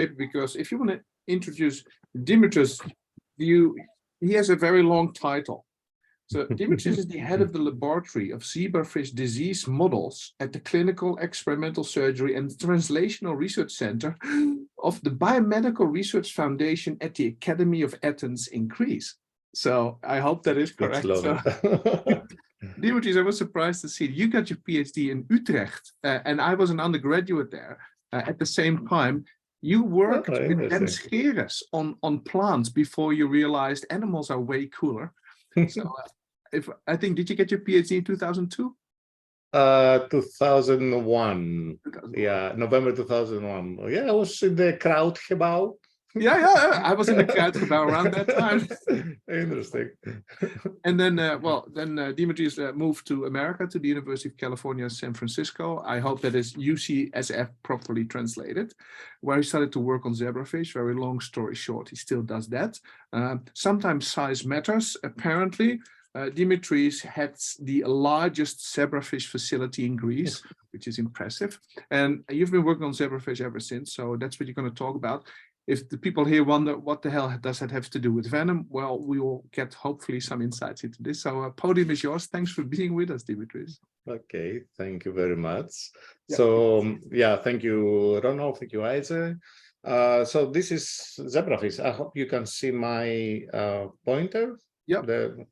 because if you want to introduce Dimitris, he has a very long title. So Dimitris is the head of the laboratory of zebrafish disease models at the Clinical Experimental Surgery and Translational Research Center of the Biomedical Research Foundation at the Academy of Athens in Greece. So I hope that is correct. So, Dimitris, I was surprised to see you got your PhD in Utrecht, and I was an undergraduate there. At the same time, you worked with Dan Scheres on plants before you realized animals are way cooler. So, did you get your PhD in 2002? 2001. Yeah, November 2001. Yeah, I was in the Krautgebouw. Yeah, I was in the Krautgebouw around that time. Interesting. And then, Dimitris moved to America, to the University of California, San Francisco. I hope that is UCSF properly translated, where he started to work on zebrafish. Very long story short, he still does that. Sometimes size matters, apparently. Dimitris has the largest zebrafish facility in Greece, which is impressive. And you've been working on zebrafish ever since, so that's what you're going to talk about. If the people here wonder what the hell does that have to do with venom, well, we will get hopefully some insights into this. So podium is yours. Thanks for being with us, Dimitris. Okay, thank you very much. Yeah. So thank you, Ronald. Thank you, Isaac. So this is zebrafish. I hope you can see my pointer. Yeah.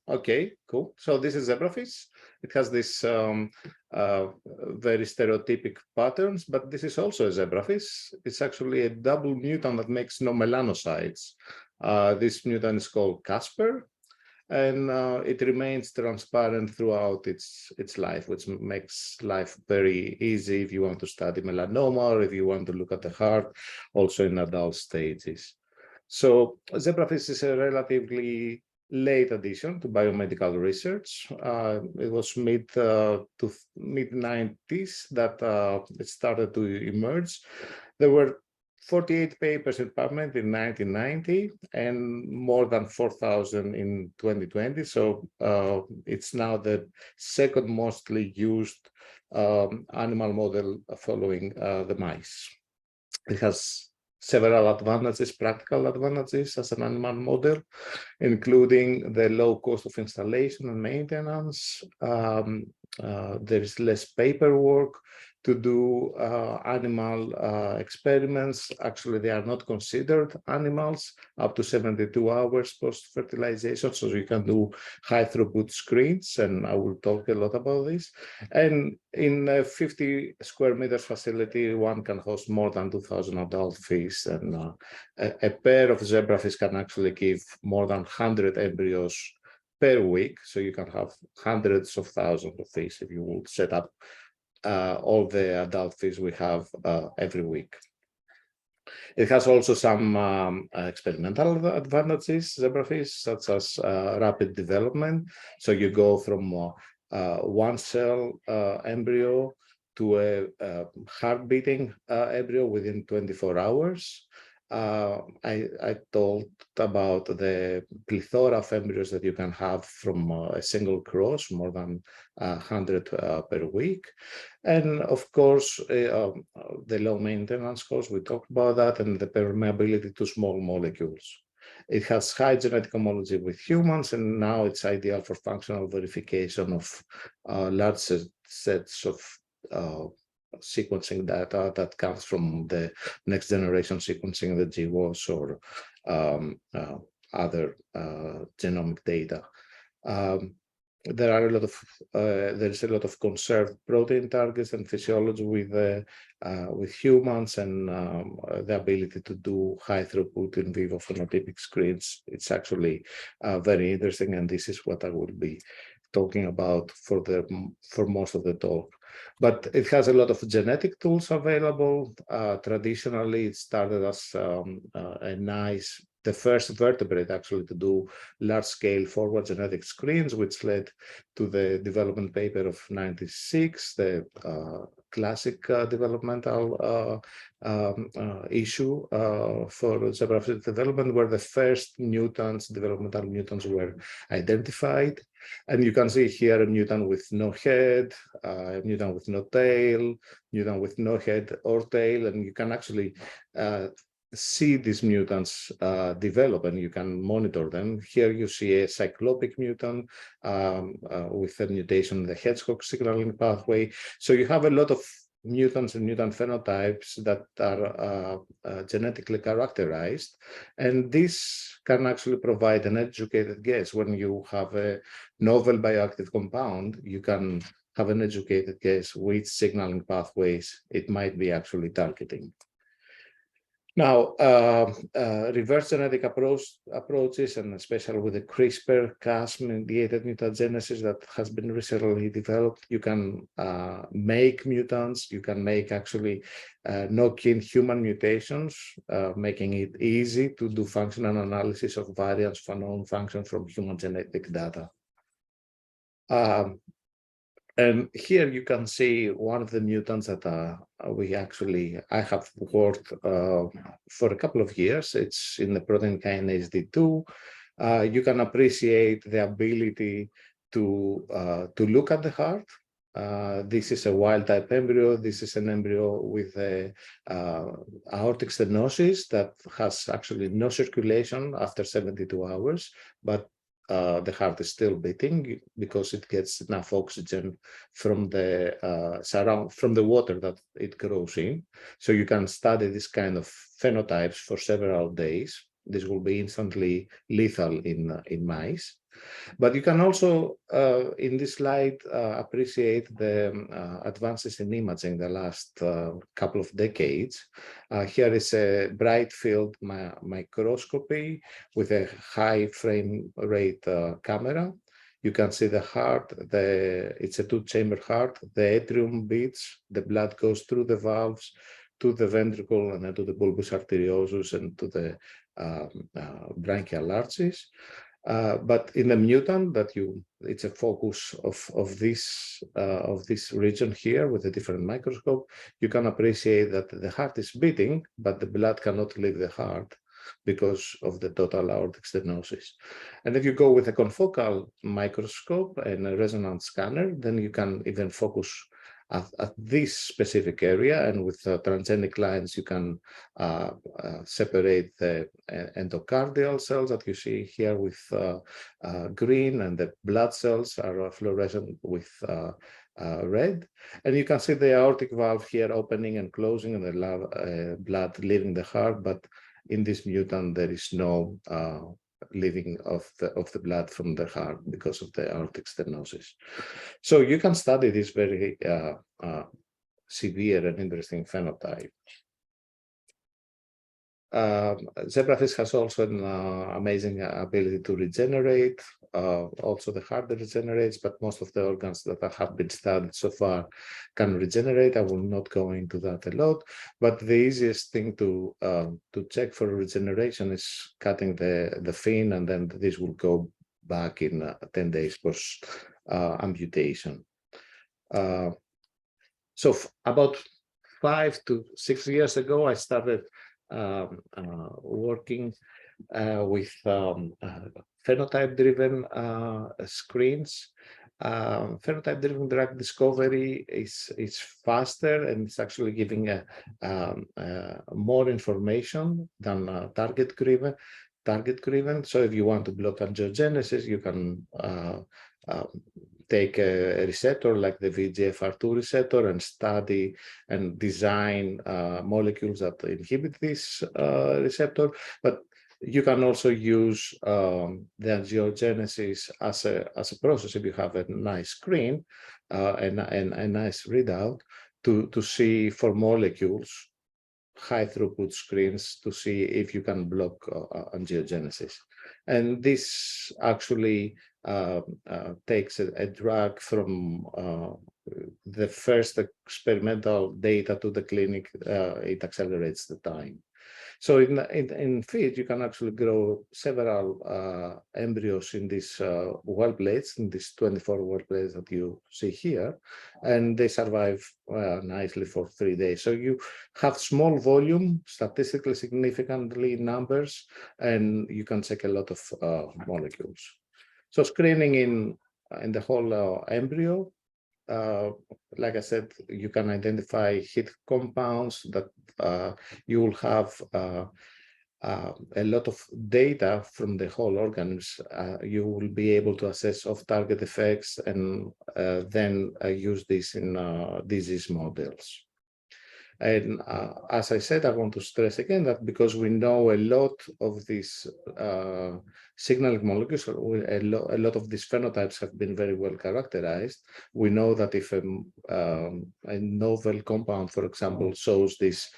Okay, cool. So this is zebrafish. It has this very stereotypic patterns, but this is also a zebrafish. It's actually a double mutant that makes no melanocytes. This mutant is called Casper, and it remains transparent throughout its life, which makes life very easy if you want to study melanoma or if you want to look at the heart, also in adult stages. So zebrafish is a relatively late addition to biomedical research. It was mid-90s that it started to emerge. There were 48 papers in PubMed in 1990 and more than 4,000 in 2020. So it's now the second mostly used animal model following the mice. It has several advantages, practical advantages as an animal model, including the low cost of installation and maintenance. There is less paperwork to do animal experiments. Actually, they are not considered animals up to 72 hours post-fertilization, so you can do high throughput screens, and I will talk a lot about this. And in a 50 square meters facility, one can host more than 2,000 adult fish, and a pair of zebrafish can actually give more than 100 embryos per week, so you can have hundreds of thousands of fish if you would set up all the adult fish we have every week. It has also some experimental advantages, zebrafish, such as rapid development. So you go from one cell embryo to a heart-beating embryo within 24 hours. I told about the plethora of embryos that you can have from a single cross, more than 100 per week. And of course, the low maintenance cost, we talked about that, and the permeability to small molecules. It has high genetic homology with humans, and now it's ideal for functional verification of large sets of sequencing data that comes from the next generation sequencing, the GWAS or other genomic data. There are there's a lot of conserved protein targets and physiology with humans, and the ability to do high throughput in vivo phenotypic screens. It's actually very interesting, and this is what I will be talking about for most of the talk. But it has a lot of genetic tools available. Traditionally, it started as the first vertebrate actually to do large-scale forward genetic screens, which led to the development paper of '96, the classic developmental issue for zebrafish development, where the first developmental mutants were identified. And you can see here a mutant with no head, a mutant with no tail, mutant with no head or tail, and you can actually see these mutants develop, and you can monitor them. Here you see a cyclopic mutant with a mutation in the Hedgehog signaling pathway. So you have a lot of mutants and mutant phenotypes that are genetically characterized, and this can actually provide an educated guess. When you have a novel bioactive compound, you can have an educated guess which signaling pathways it might be actually targeting. Now, reverse genetic approaches, and especially with the CRISPR-Cas mediated mutagenesis that has been recently developed, you can make mutants, you can make actually knock-in human mutations, making it easy to do functional analysis of variants for known function from human genetic data. And here you can see one of the mutants that I have worked for a couple of years. It's in the protein kinase D2. You can appreciate the ability to look at the heart. This is a wild type embryo. This is an embryo with a aortic stenosis that has actually no circulation after 72 hours, but the heart is still beating because it gets enough oxygen from the from the water that it grows in. So you can study this kind of phenotypes for several days. This will be instantly lethal in mice. But you can also, in this slide, appreciate the advances in imaging the last couple of decades. Here is a bright field microscopy with a high frame rate camera. You can see the heart, it's a two-chamber heart, the atrium beats, the blood goes through the valves to the ventricle and then to the bulbus arteriosus and to the branchial arches. But in the mutant it's a focus of this region here with a different microscope. You can appreciate that the heart is beating, but the blood cannot leave the heart because of the total aortic stenosis. And if you go with a confocal microscope and a resonance scanner, then you can even focus at this specific area, and with transgenic lines you can separate the endocardial cells that you see here with green, and the blood cells are fluorescent with red, and you can see the aortic valve here opening and closing and the blood leaving the heart. But in this mutant there is no leaving of the blood from the heart because of the aortic stenosis. So you can study this very severe and interesting phenotype. Zebrafish has also an amazing ability to regenerate. Also the heart regenerates, but most of the organs that have been studied so far can regenerate. I will not go into that a lot, but the easiest thing to check for regeneration is cutting the fin, and then this will go back in 10 days post amputation. So about 5 to 6 years ago, I started working with phenotype-driven screens. Phenotype-driven drug discovery is faster, and it's actually giving more information than target-driven. So if you want to block angiogenesis, you can take a receptor like the VEGFR2 receptor and study and design molecules that inhibit this receptor. But you can also use the angiogenesis as a process if you have a nice screen and a nice readout to see for molecules, high throughput screens, to see if you can block angiogenesis. And this actually takes a drug from the first experimental data to the clinic. It accelerates the time. So in feed, you can actually grow several embryos in these well plates, in these 24 well plates that you see here, and they survive nicely for 3 days. So you have small volume, statistically significantly numbers, and you can check a lot of molecules. So screening in the whole embryo, like I said, you can identify hit compounds that you will have a lot of data from the whole organism. You will be able to assess off-target effects and then use this in disease models. And as I said, I want to stress again that because we know a lot of these signaling molecules, a lot of these phenotypes have been very well characterized. We know that if a novel compound, for example, shows this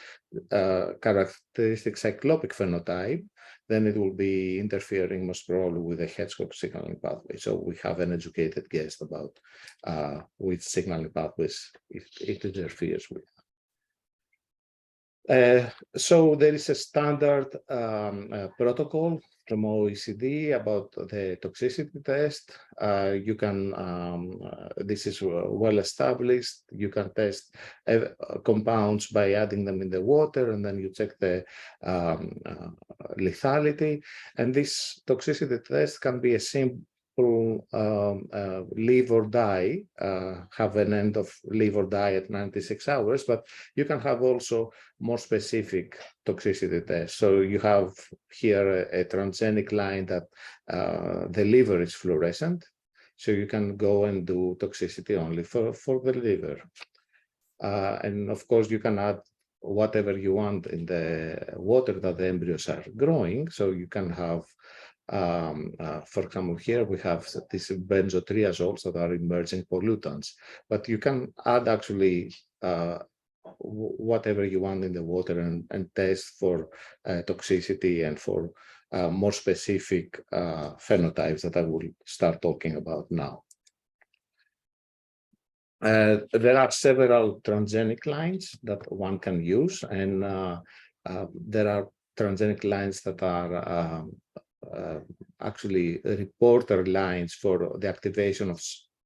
characteristic cyclopic phenotype, then it will be interfering most probably with the Hedgehog signaling pathway. So we have an educated guess about which signaling pathways it interferes with. So there is a standard protocol from OECD about the toxicity test. You can, this is well established. You can test compounds by adding them in the water, and then you check the lethality. And this toxicity test can be a simple live or die, have an end of live or die at 96 hours, but you can have also more specific toxicity tests. So you have here a transgenic line that the liver is fluorescent. So you can go and do toxicity only for the liver. And of course, you can add whatever you want in the water that the embryos are growing. So you can have, for example, here we have these benzotriazoles that are emerging pollutants, but you can add actually whatever you want in the water and test for toxicity and for more specific phenotypes that I will start talking about now. There are several transgenic lines that one can use, and there are transgenic lines that are actually reporter lines for the activation of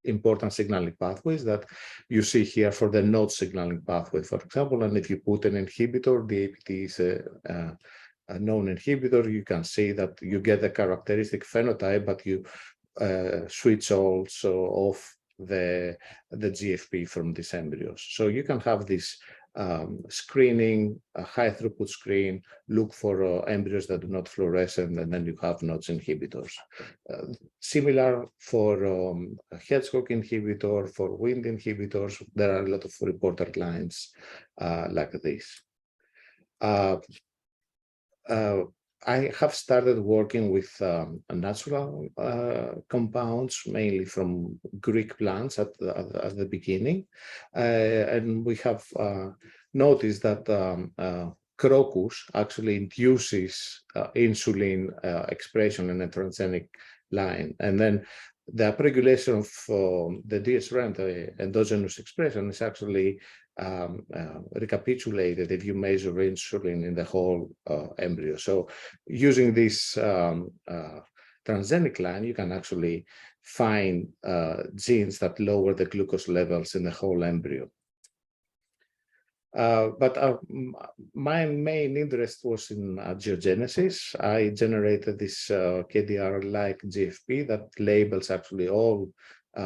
important signaling pathways that you see here for the node signaling pathway, for example. And if you put an inhibitor, the APT is a known inhibitor, you can see that you get a characteristic phenotype, but you switch also off the GFP from these embryos. So you can have this screening, a high throughput screen, look for embryos that are not fluorescent, and then you have nodes inhibitors. Similar for Hedgehog inhibitor, for Wind inhibitors, there are a lot of reporter lines like this. I have started working with natural compounds, mainly from Greek plants at the beginning. And we have noticed that crocus actually induces insulin expression in a transgenic line. And then the upregulation of the DHR, the endogenous expression, is actually recapitulated if you measure insulin in the whole embryo. So using this transgenic line, you can actually find genes that lower the glucose levels in the whole embryo. But my main interest was in angiogenesis. I generated this KDR-like GFP that labels actually all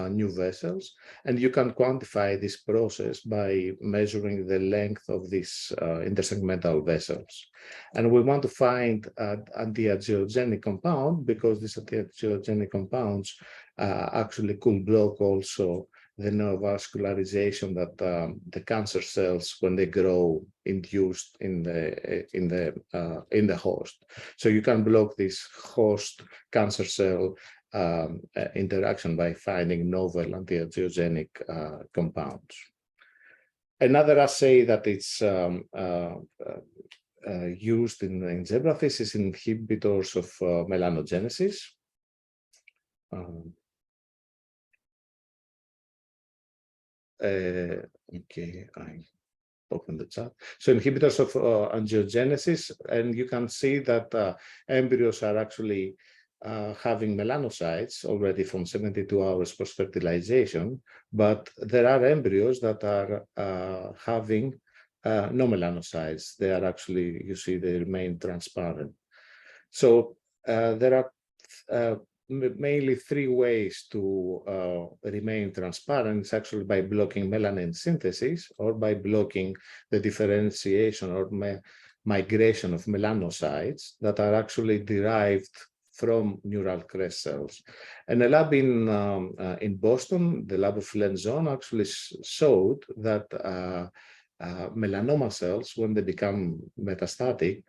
new vessels, and you can quantify this process by measuring the length of these intersegmental vessels. And we want to find an anti-angiogenic compound, because these anti-angiogenic compounds actually could block also the neovascularization that the cancer cells, when they grow, induced in the host. So you can block this host cancer cell interaction by finding novel anti-angiogenic compounds. Another assay that it's used in zebrafish is inhibitors of melanogenesis. Okay, I open the chat. So inhibitors of angiogenesis, and you can see that embryos are actually having melanocytes already from 72 hours post-fertilization, but there are embryos that are having no melanocytes. They are actually, you see, they remain transparent. So there are mainly three ways to remain transparent. It's actually by blocking melanin synthesis or by blocking the differentiation or migration of melanocytes that are actually derived from neural crest cells. And a lab in Boston, the lab of Lenzon, actually showed that melanoma cells, when they become metastatic,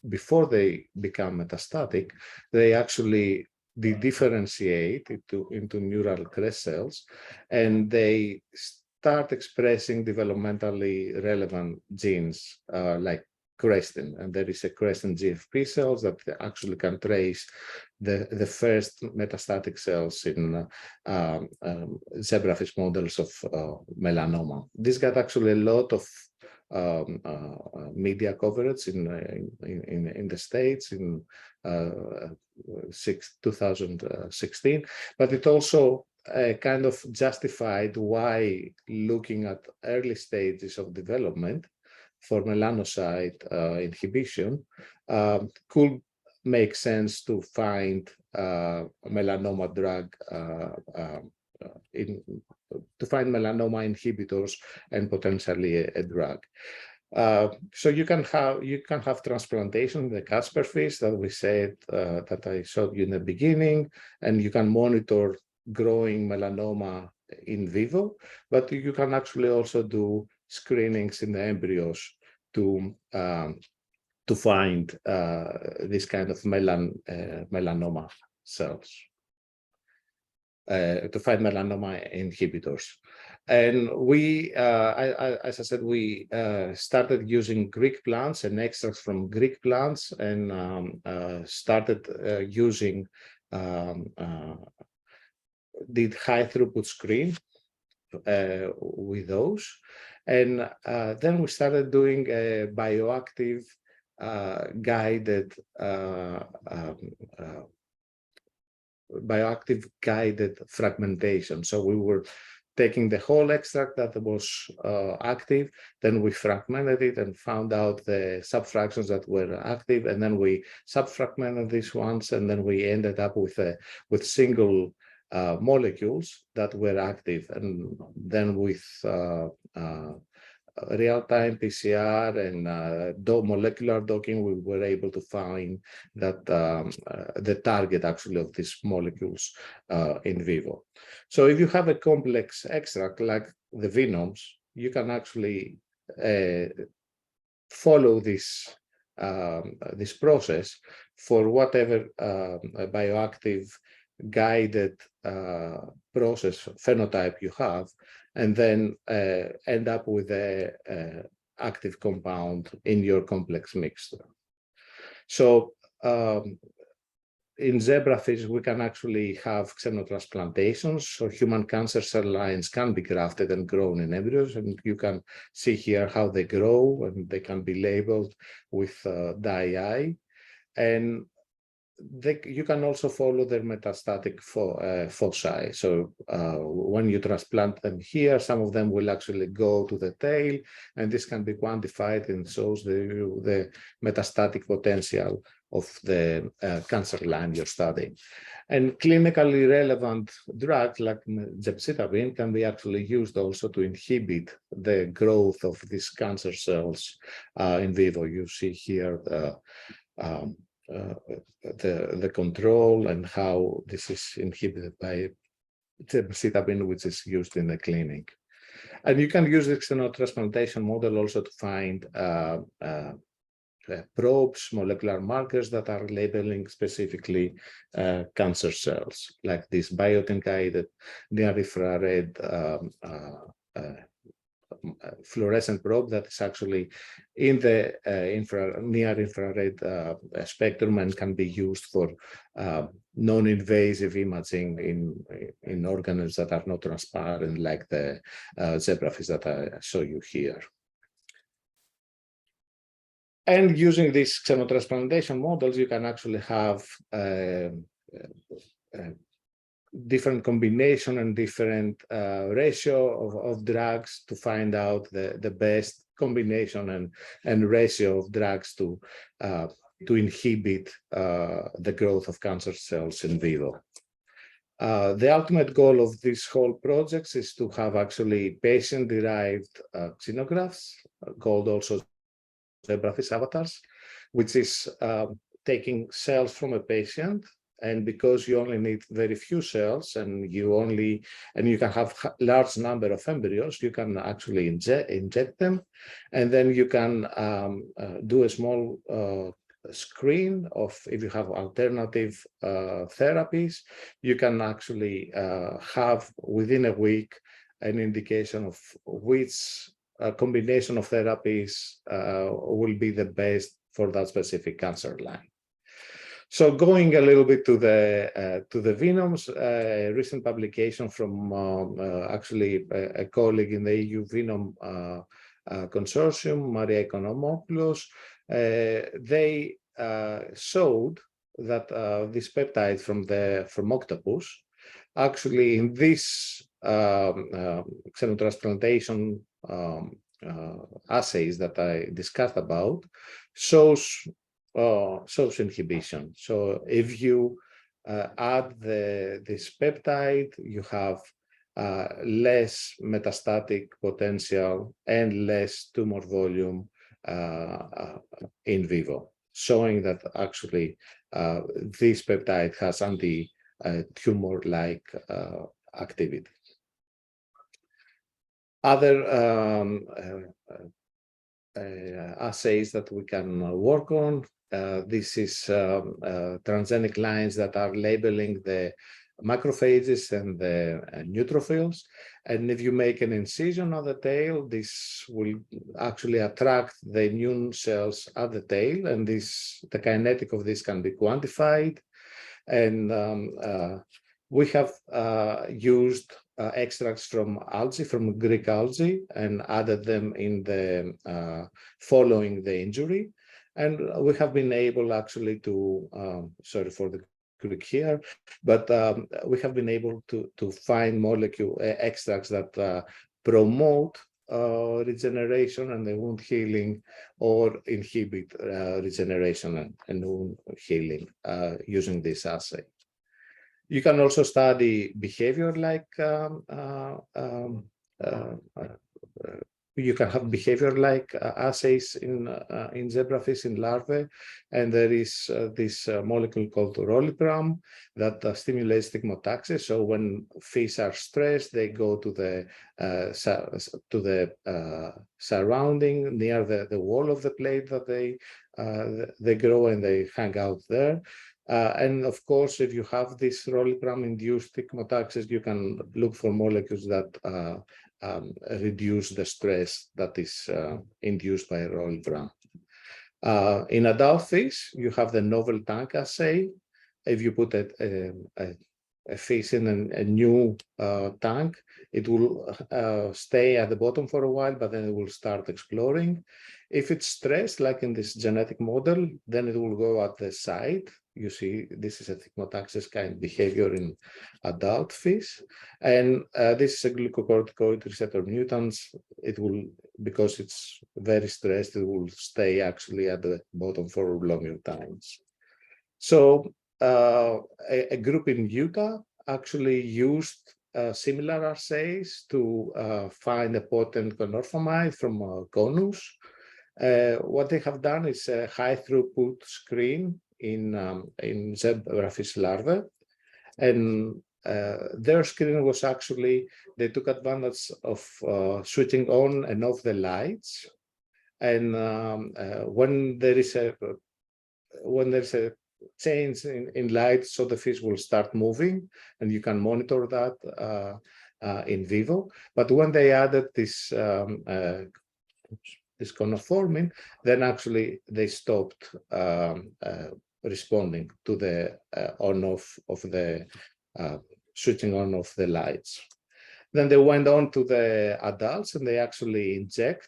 before they become metastatic, they actually differentiate into neural crest cells, and they start expressing developmentally relevant genes like crestin. And there is a crestin GFP cells that actually can trace the first metastatic cells in zebrafish models of melanoma. This got actually a lot of media coverage in the States in 2016, but it also kind of justified why looking at early stages of development for melanocyte inhibition could make sense to find a melanoma drug to find melanoma inhibitors and potentially a drug. So you can have transplantation in the Casper fish that we said that I showed you in the beginning, and you can monitor growing melanoma in vivo, but you can actually also do screenings in the embryos to find this kind of melanoma cells, to find melanoma inhibitors. And we, as I said, we started using Greek plants and extracts from Greek plants, and started using did high throughput screen with those. And then we started doing a bioactive guided fragmentation. So we were taking the whole extract that was active, then we fragmented it and found out the subfractions that were active, and then we subfragmented these ones, and then we ended up with single molecules that were active. And then with real-time PCR and molecular docking, we were able to find that the target actually of these molecules in vivo. So if you have a complex extract like the venoms, you can actually follow this this process for whatever bioactive guided process phenotype you have, and then end up with a active compound in your complex mixture. So in zebrafish, we can actually have xenotransplantations, so human cancer cell lines can be grafted and grown in embryos, and you can see here how they grow, and they can be labeled with dye. And you can also follow their metastatic foci. So when you transplant them here, some of them will actually go to the tail, and this can be quantified and shows the metastatic potential of the cancer line you're studying. And clinically relevant drugs like gemcitabine can be actually used also to inhibit the growth of these cancer cells in vivo. You see here the control and how this is inhibited by gemcitabine, which is used in the clinic. And you can use the xenotransplantation model also to find probes, molecular markers that are labeling specifically cancer cells, like this biotin-guided near-infrared fluorescent probe that is actually in the near-infrared spectrum and can be used for non-invasive imaging in organisms that are not transparent, like the zebrafish that I show you here. And using these xenotransplantation models, you can actually have different combination and different ratio of drugs to find out the best combination and ratio of drugs to inhibit the growth of cancer cells in vivo. The ultimate goal of this whole project is to have actually patient-derived xenografts, called also zebrafish avatars, which is taking cells from a patient, and because you only need very few cells and you can have large number of embryos, you can actually inject them, and then you can do a small screen of, if you have alternative therapies, you can actually have within a week an indication of which combination of therapies will be the best for that specific cancer line. So going a little bit to the venoms, a recent publication from actually a colleague in the EUVEN consortium, Maria Economopoulos, they showed that this peptide from octopus, actually in this xenotransplantation assays that I discussed about, shows inhibition. So if you add this peptide, you have less metastatic potential and less tumor volume in vivo, showing that actually this peptide has anti-tumor-like activity. Other assays that we can work on, this is transgenic lines that are labeling the macrophages and the neutrophils, and if you make an incision on the tail, this will actually attract the immune cells at the tail, and the kinetic of this can be quantified. And we have used extracts from algae, from Greek algae, and added them in the following the injury. And we have been able actually to, sorry for the Greek here, but we have been able to find extracts that promote regeneration and the wound healing, or inhibit regeneration and wound healing using this assay. You can also study behavior like you can have behavior-like assays in zebrafish, in larvae, and there is this molecule called rolipram that stimulates stigmotaxis. So when fish are stressed, they go to the surrounding near the wall of the plate that they grow, and they hang out there. And of course, if you have this rolipram-induced stigmotaxis, you can look for molecules that reduce the stress that is induced by rolipram. In adult fish, you have the novel tank assay. If you put a fish in a new tank, it will stay at the bottom for a while, but then it will start exploring. If it's stressed, like in this genetic model, then it will go at the side. You see, this is a stigmotaxis kind behavior in adult fish. And this is a glucocorticoid receptor mutants. It will, because it's very stressed, it will stay actually at the bottom for longer times. So a group in Utah actually used similar assays to find a potent conorphamide from conus. What they have done is a high throughput screen in zebrafish larvae, and their screen was actually, they took advantage of switching on and off the lights, and when there is a change in light, so the fish will start moving, and you can monitor that in vivo. But when they added this conoformin, then actually they stopped responding to the on-off of the switching on of the lights. Then they went on to the adults, and they actually inject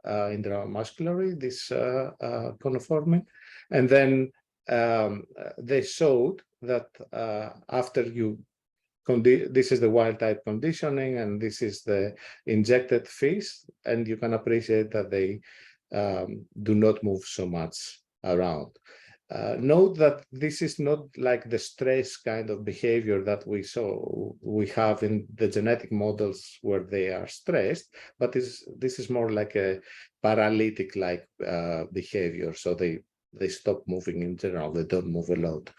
intramuscularly this conoformin, and then they showed that after you this is the wild type conditioning, and this is the injected fish, and you can appreciate that they do not move so much around. note that this is not like the stress kind of behavior that we have in the genetic models where they are stressed, but this is more like a paralytic like behavior. So they stop moving in general. They don't move a lot,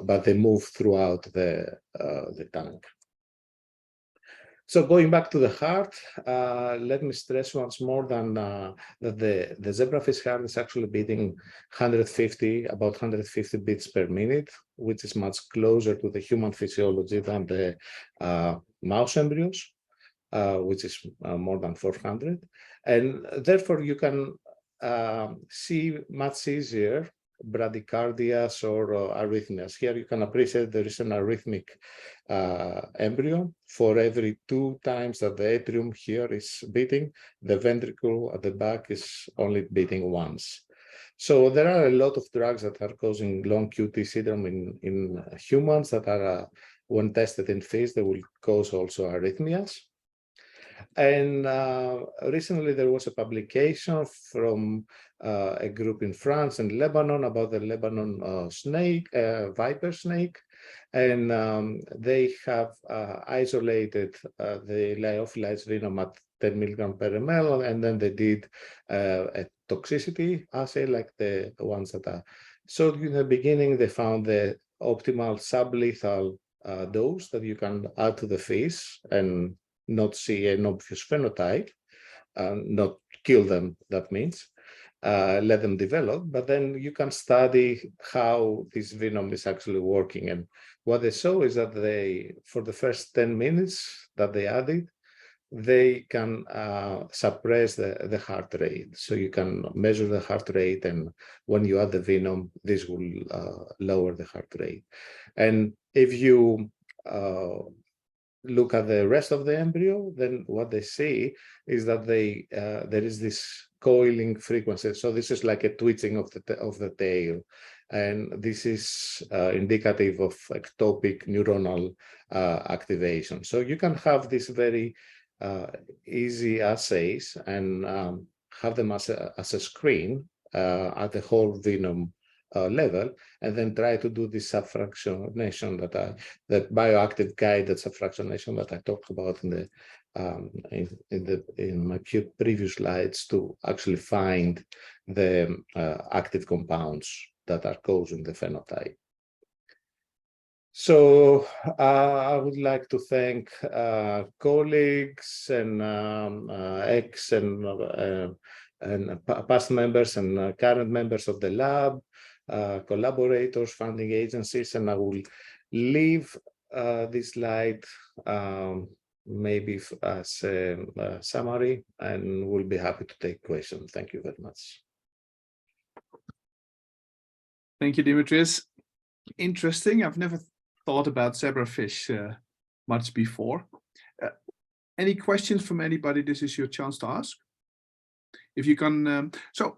but they move throughout the tank. So going back to the heart, let me stress once more that the zebrafish heart is actually beating about 150 beats per minute, which is much closer to the human physiology than the mouse embryos, which is more than 400. And therefore, you can see much easier bradycardias or arrhythmias. Here you can appreciate there is an arrhythmic embryo. For every 2 times that the atrium here is beating, the ventricle at the back is only beating once. So there are a lot of drugs that are causing long QT syndrome in humans that are, when tested in fish, they will cause also arrhythmias. And recently there was a publication from a group in France and Lebanon about the Lebanon viper snake. And they have isolated the lyophilized venom at 10 milligram per ml, and then they did a toxicity assay like the ones that are. So in the beginning, they found the optimal sublethal dose that you can add to the fish and not see an obvious phenotype, not kill them, that means, let them develop, but then you can study how this venom is actually working. And what they saw is that for the first 10 minutes that they added, they can suppress the heart rate. So you can measure the heart rate, and when you add the venom, this will lower the heart rate. And if you look at the rest of the embryo, then what they see is that there is this coiling frequency. So this is like a twitching of the tail, and this is indicative of ectopic neuronal activation. So you can have these very easy assays and have them as a screen at the whole venom level, and then try to do this subfractionation that bioactive guided subfractionation that I talked about in my previous slides, to actually find the active compounds that are causing the phenotype. So I would like to thank colleagues and ex and past members and current members of the lab, collaborators, funding agencies, and I will leave this slide maybe as a summary, and we'll be happy to take questions. Thank you very much. Thank you, Dimitris. Interesting. I've never thought about zebrafish much before. Any questions from anybody? This is your chance to ask. If you can, so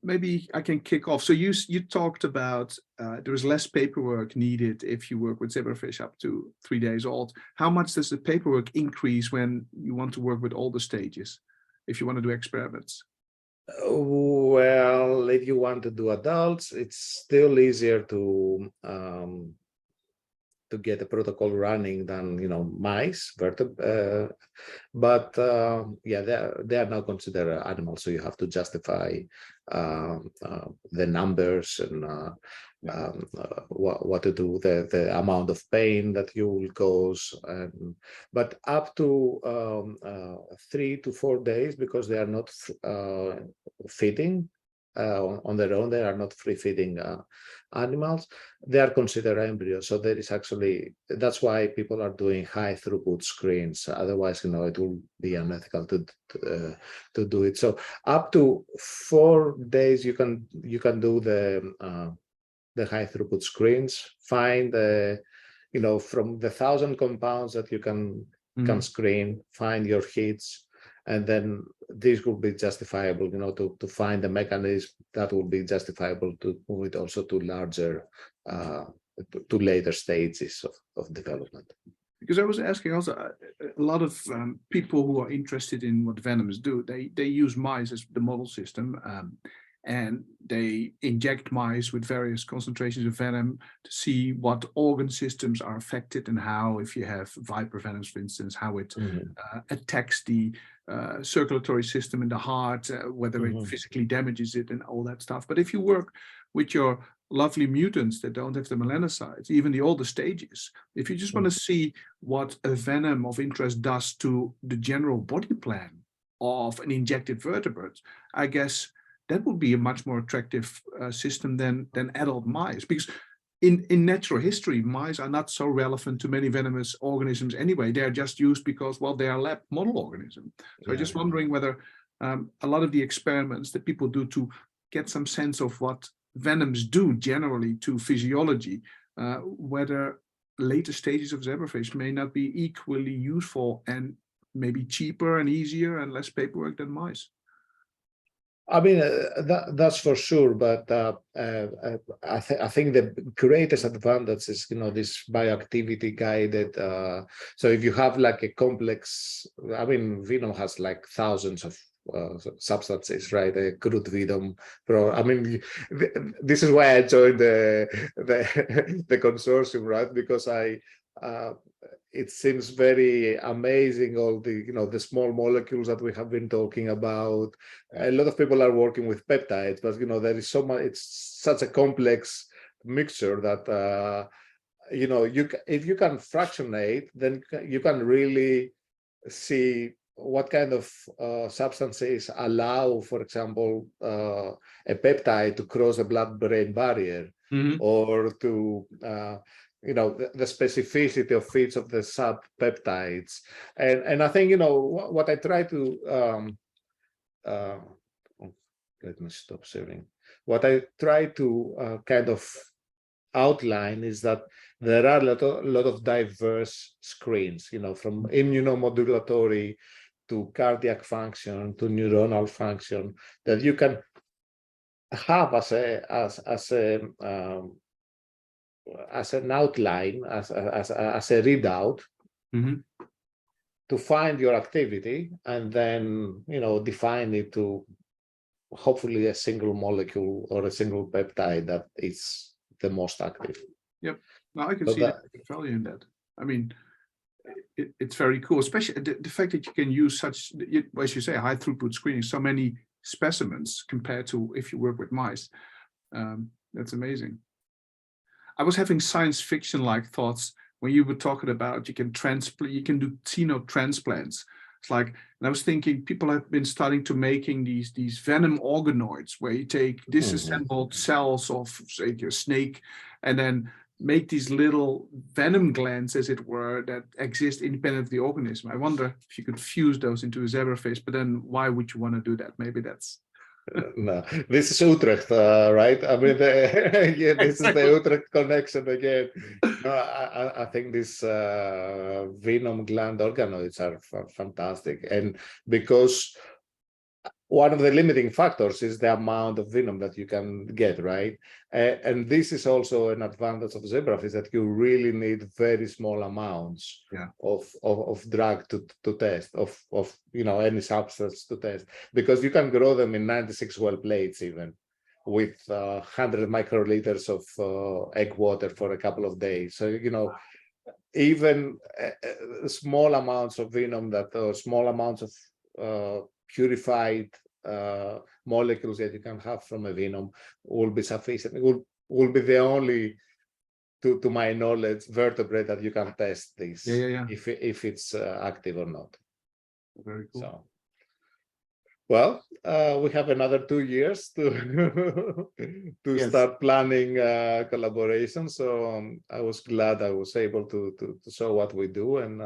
maybe I can kick off. So you talked about there is less paperwork needed if you work with zebrafish up to 3 days old. How much does the paperwork increase when you want to work with older stages, if you want to do experiments? Well, if you want to do adults, it's still easier to get a protocol running than mice, but yeah, they are now considered animals, so you have to justify the numbers and what to do, the amount of pain that you will cause, but up to 3 to 4 days, because they are not feeding on their own, they are not free feeding animals, they are considered embryos. So there is actually, that's why people are doing high throughput screens. Otherwise, it will be unethical to do it. So up to 4 days, you can do the high throughput screens. Find from the 1,000 compounds that you can screen, find your hits. And then this will be justifiable, to find a mechanism that will be justifiable to move it also to larger, to later stages of development. Because I was asking also, a lot of people who are interested in what venoms do, they use mice as the model system. and they inject mice with various concentrations of venom to see what organ systems are affected and how, if you have viper venoms, for instance, how it attacks the circulatory system in the heart, whether it physically damages it and all that stuff. But if you work with your lovely mutants that don't have the melanocytes, even the older stages, if you just want to see what a venom of interest does to the general body plan of an injected vertebrate, I guess that would be a much more attractive system than adult mice, because in natural history, mice are not so relevant to many venomous organisms anyway. They're just used because, well, they are lab model organisms. So I'm just wondering whether a lot of the experiments that people do to get some sense of what venoms do generally to physiology, whether later stages of zebrafish may not be equally useful and maybe cheaper and easier and less paperwork than mice. I mean, that's for sure, but I think the greatest advantage is, this bioactivity guided. So if you have like a complex, I mean, venom has like thousands of substances, right? A crude venom. I mean, this is why I joined the consortium, right? Because it seems very amazing, all the the small molecules that we have been talking about. A lot of people are working with peptides, but there is so much. It's such a complex mixture that if you can fractionate, then you can really see what kind of substances allow, for example, a peptide to cross a blood-brain barrier, or to the specificity of each of the sub-peptides. And I think, what I try to, let me stop sharing. What I try to kind of outline is that there are a lot of diverse screens, from immunomodulatory to cardiac function to neuronal function, that you can have as an outline, as a readout, to find your activity, and then define it to hopefully a single molecule or a single peptide that is the most active. Yep. Now I can see the value in that. I mean, it's very cool, especially the fact that you can use such, as you say, high throughput screening, so many specimens compared to if you work with mice. That's amazing. I was having science fiction-like thoughts when you were talking about you can do xenotransplants. It's like, and I was thinking people have been starting to making these venom organoids where you take disassembled cells of, say, your snake, and then make these little venom glands, as it were, that exist independent of the organism. I wonder if you could fuse those into a zebrafish, but then why would you want to do that? Maybe that's... No, this is Utrecht, right? I mean, this is the Utrecht connection again. No, I think these venom gland organoids are fantastic, and because one of the limiting factors is the amount of venom that you can get, right? And this is also an advantage of zebrafish, that you really need very small amounts of drug to test, of any substance to test, because you can grow them in 96 well plates, even with 100 microliters of egg water for a couple of days. So even small amounts of venom, small amounts of purified molecules that you can have from a venom will be sufficient. It will be the only, to my knowledge, vertebrate that you can test this if it's active or not. Very cool. So, well, we have another 2 years to start planning collaboration. So I was glad I was able to show what we do, and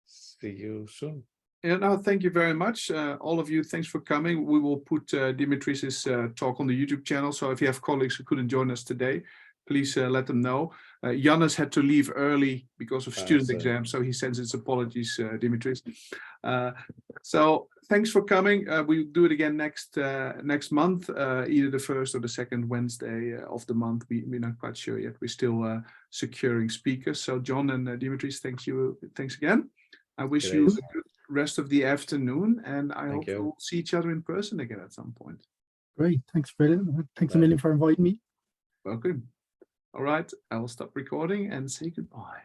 see you soon. Yeah, no, thank you very much. All of you, thanks for coming. We will put Dimitris's talk on the YouTube channel. So if you have colleagues who couldn't join us today, please let them know. Jannes had to leave early because of student exams, so he sends his apologies, Dimitris. So thanks for coming. We'll do it again next month, either the first or the second Wednesday of the month. We're not quite sure yet. We're still securing speakers. So John and Dimitris, thanks again. I wish you a good rest of the afternoon, and I hope we'll see each other in person again at some point. Great. Thanks, brilliant. Thanks a million for inviting me. Welcome. All right, I will stop recording and say goodbye.